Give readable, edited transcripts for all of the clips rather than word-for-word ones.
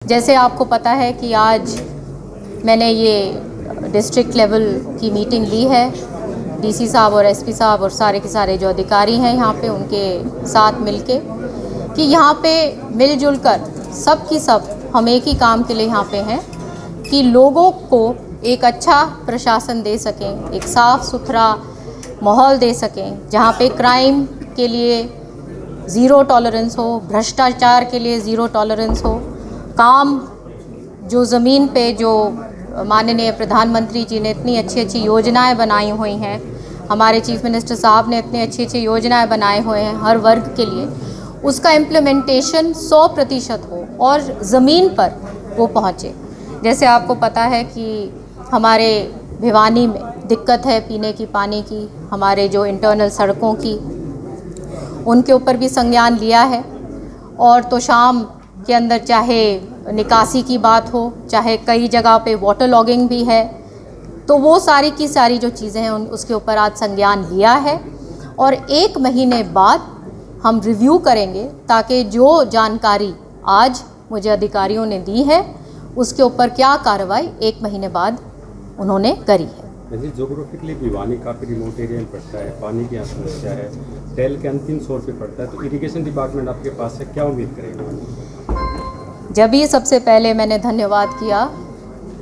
जैसे आपको पता है कि आज मैंने ये डिस्ट्रिक्ट लेवल की मीटिंग ली है, डीसी साहब और एसपी साहब और सारे के सारे जो अधिकारी हैं यहाँ पे उनके साथ मिलके कि यहाँ पे मिलजुल कर सब की सब हम एक ही काम के लिए यहाँ पे हैं कि लोगों को एक अच्छा प्रशासन दे सकें, एक साफ़ सुथरा माहौल दे सकें जहाँ पे क्राइम के लिए ज़ीरो टॉलरेंस हो, भ्रष्टाचार के लिए ज़ीरो टॉलरेंस हो, काम जो ज़मीन पे जो माननीय प्रधानमंत्री जी ने इतनी अच्छी अच्छी योजनाएं बनाई हुई हैं, हमारे चीफ मिनिस्टर साहब ने इतनी अच्छी अच्छी योजनाएं बनाए हुए हैं हर वर्ग के लिए, उसका इम्प्लीमेंटेशन 100% हो और ज़मीन पर वो पहुँचे। जैसे आपको पता है कि हमारे भिवानी में दिक्कत है पीने की पानी की, हमारे जो इंटरनल सड़कों की, उनके ऊपर भी संज्ञान लिया है। और तो शाम के अंदर चाहे निकासी की बात हो, चाहे कई जगह पे वाटर लॉगिंग भी है, तो वो सारी की सारी जो चीज़ें हैं उसके ऊपर आज संज्ञान लिया है और 1 महीने बाद हम रिव्यू करेंगे ताकि जो जानकारी आज मुझे अधिकारियों ने दी है उसके ऊपर क्या कार्रवाई 1 महीने बाद उन्होंने करी है। वैसे जोग्राफिकली भिवानी काफ़ी रिमोट एरिया में पड़ता है, पानी की यहाँ समस्या है, टेल के अंतिम छोर पे पड़ता है, तो इरिगेशन डिपार्टमेंट आपके पास है, क्या उम्मीद करेगा? जब ही सबसे पहले मैंने धन्यवाद किया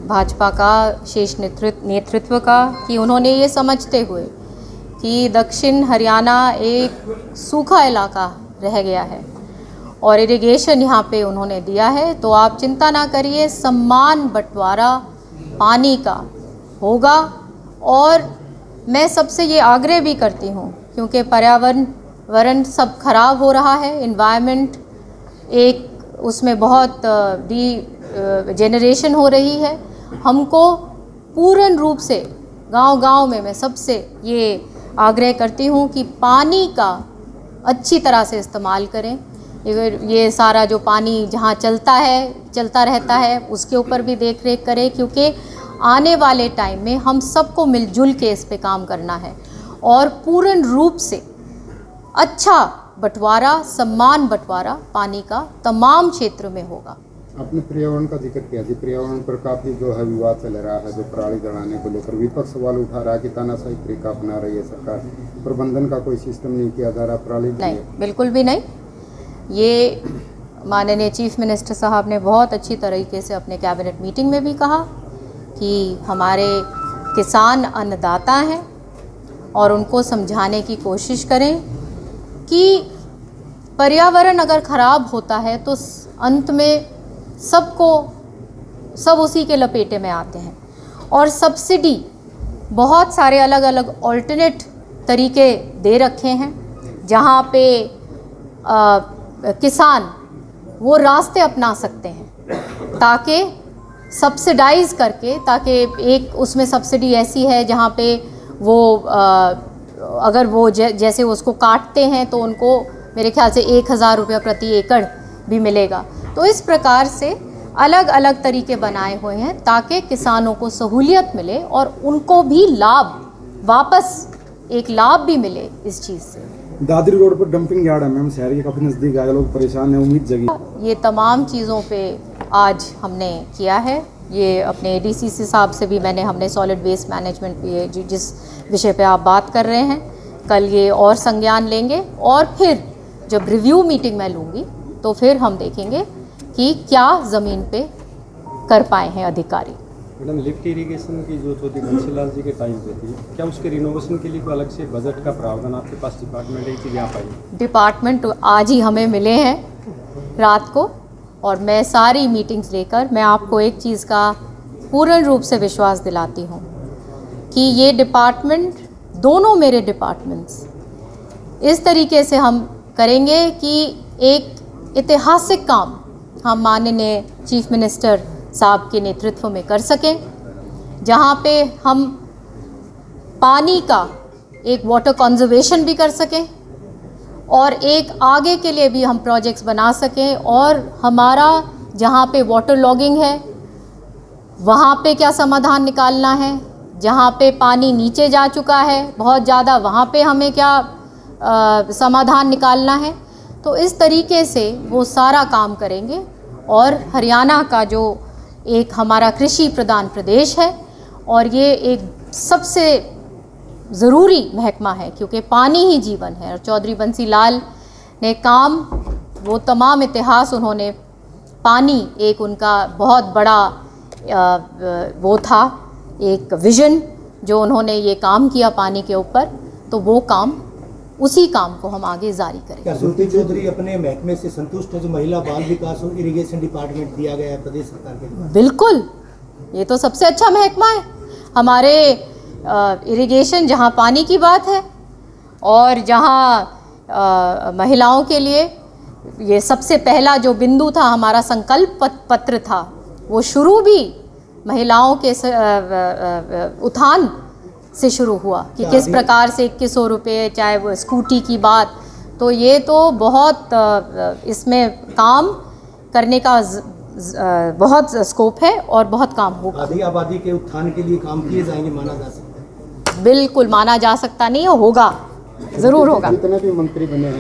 भाजपा का शीर्ष नेतृत्व का कि उन्होंने ये समझते हुए कि दक्षिण हरियाणा एक सूखा इलाका रह गया है और इरिगेशन यहाँ पे उन्होंने दिया है, तो आप चिंता ना करिए, समान बंटवारा पानी का होगा। और मैं सबसे ये आग्रह भी करती हूँ क्योंकि पर्यावरण सब खराब हो रहा है, इन्वायरमेंट एक उसमें बहुत जेनरेशन हो रही है, हमको पूर्ण रूप से गांव-गांव में मैं सबसे ये आग्रह करती हूँ कि पानी का अच्छी तरह से इस्तेमाल करें। ये सारा जो पानी जहाँ चलता रहता है उसके ऊपर भी देख रेख करें, क्योंकि आने वाले टाइम में हम सबको मिलजुल के इस पे काम करना है और पूर्ण रूप से अच्छा बंटवारा, समान बंटवारा पानी का तमाम क्षेत्र में होगा। आपने पर्यावरण का जिक्र किया जी, पर्यावरण पर काफ़ी जो है विवाद चल रहा है, जो पराली जलाने को लेकर विपक्ष सवाल उठा रहा है कि तानाशाही तरीका अपना रही है सरकार, प्रबंधन का कोई सिस्टम नहीं किया जा रहा, पराली नहीं, बिल्कुल भी नहीं। ये माननीय चीफ मिनिस्टर साहब ने बहुत अच्छी तरीके से अपने कैबिनेट मीटिंग में भी कहा कि हमारे किसान अन्नदाता हैं और उनको समझाने की कोशिश करें कि पर्यावरण अगर ख़राब होता है तो अंत में सब उसी के लपेटे में आते हैं। और सब्सिडी बहुत सारे अलग अलग ऑल्टरनेट तरीके दे रखे हैं जहाँ पे किसान वो रास्ते अपना सकते हैं ताकि सब्सिडाइज़ करके, ताकि एक उसमें सब्सिडी ऐसी है जहाँ पे वो अगर वो जैसे उसको काटते हैं तो उनको मेरे ख्याल से 1000 रुपये प्रति एकड़ भी मिलेगा। तो इस प्रकार से अलग अलग तरीके बनाए हुए हैं ताकि किसानों को सहूलियत मिले और उनको भी एक लाभ भी मिले इस चीज़ से। दादरी रोड पर डंपिंग यार्ड है मैम, शहर के काफ़ी नज़दीक आए, लोग परेशान हैं, उम्मीद जगी। ये तमाम चीज़ों पे आज हमने किया है। ये अपने एडीसीसी साहब से भी हमने सॉलिड वेस्ट मैनेजमेंट पे जिस विषय पे आप बात कर रहे हैं, कल ये और संज्ञान लेंगे और फिर जब रिव्यू मीटिंग मैं लूँगी तो फिर हम देखेंगे कि क्या ज़मीन पे कर पाए हैं अधिकारी। मैडम, लिफ्ट इरिगेशन की जो थी बंसीलाल जी के टाइम पे थी, क्या उसके रिनोवेशन के लिए कोई अलग से बजट का प्रावधान आपके पास डिपार्टमेंट है कि यहाँ पाई? डिपार्टमेंट आज ही हमें मिले हैं रात को और मैं सारी मीटिंग्स लेकर मैं आपको एक चीज़ का पूर्ण रूप से विश्वास दिलाती हूँ कि ये डिपार्टमेंट, दोनों मेरे डिपार्टमेंट्स इस तरीके से हम करेंगे कि एक ऐतिहासिक काम हम माननीय चीफ मिनिस्टर साहब के नेतृत्व में कर सकें, जहाँ पे हम पानी का एक वाटर कंजर्वेशन भी कर सकें और एक आगे के लिए भी हम प्रोजेक्ट्स बना सकें। और हमारा जहाँ पे वाटर लॉगिंग है वहाँ पे क्या समाधान निकालना है, जहाँ पे पानी नीचे जा चुका है बहुत ज़्यादा वहाँ पे हमें क्या समाधान निकालना है। तो इस तरीके से वो सारा काम करेंगे और हरियाणा का जो एक हमारा कृषि प्रधान प्रदेश है और ये एक सबसे ज़रूरी महकमा है क्योंकि पानी ही जीवन है। और चौधरी बंसी लाल ने काम, वो तमाम इतिहास उन्होंने, पानी एक उनका बहुत बड़ा वो था, एक विज़न जो उन्होंने ये काम किया पानी के ऊपर, तो वो काम, उसी काम को हम आगे जारी करें। क्या श्रुति चौधरी अपने महकमे से संतुष्ट है जो महिला बाल विकास और इरिगेशन डिपार्टमेंट दिया गया है प्रदेश सरकार के द्वारा? बिल्कुल, ये तो सबसे अच्छा महकमा है हमारे इरिगेशन, जहाँ पानी की बात है और जहाँ महिलाओं के लिए ये सबसे पहला जो बिंदु था, हमारा संकल्प पत्र था, वो शुरू भी महिलाओं के उत्थान से शुरू हुआ कि किस प्रकार से 2100 रुपये, चाहे वो स्कूटी की बात, तो ये तो बहुत इसमें काम करने का बहुत स्कोप है और बहुत काम होगा। आधी आबादी के उत्थान के लिए काम किए जाएंगे, माना जा सकता है? बिल्कुल माना जा सकता नहीं, होगा, ज़रूर होगा। जितने भी मंत्री बने हैं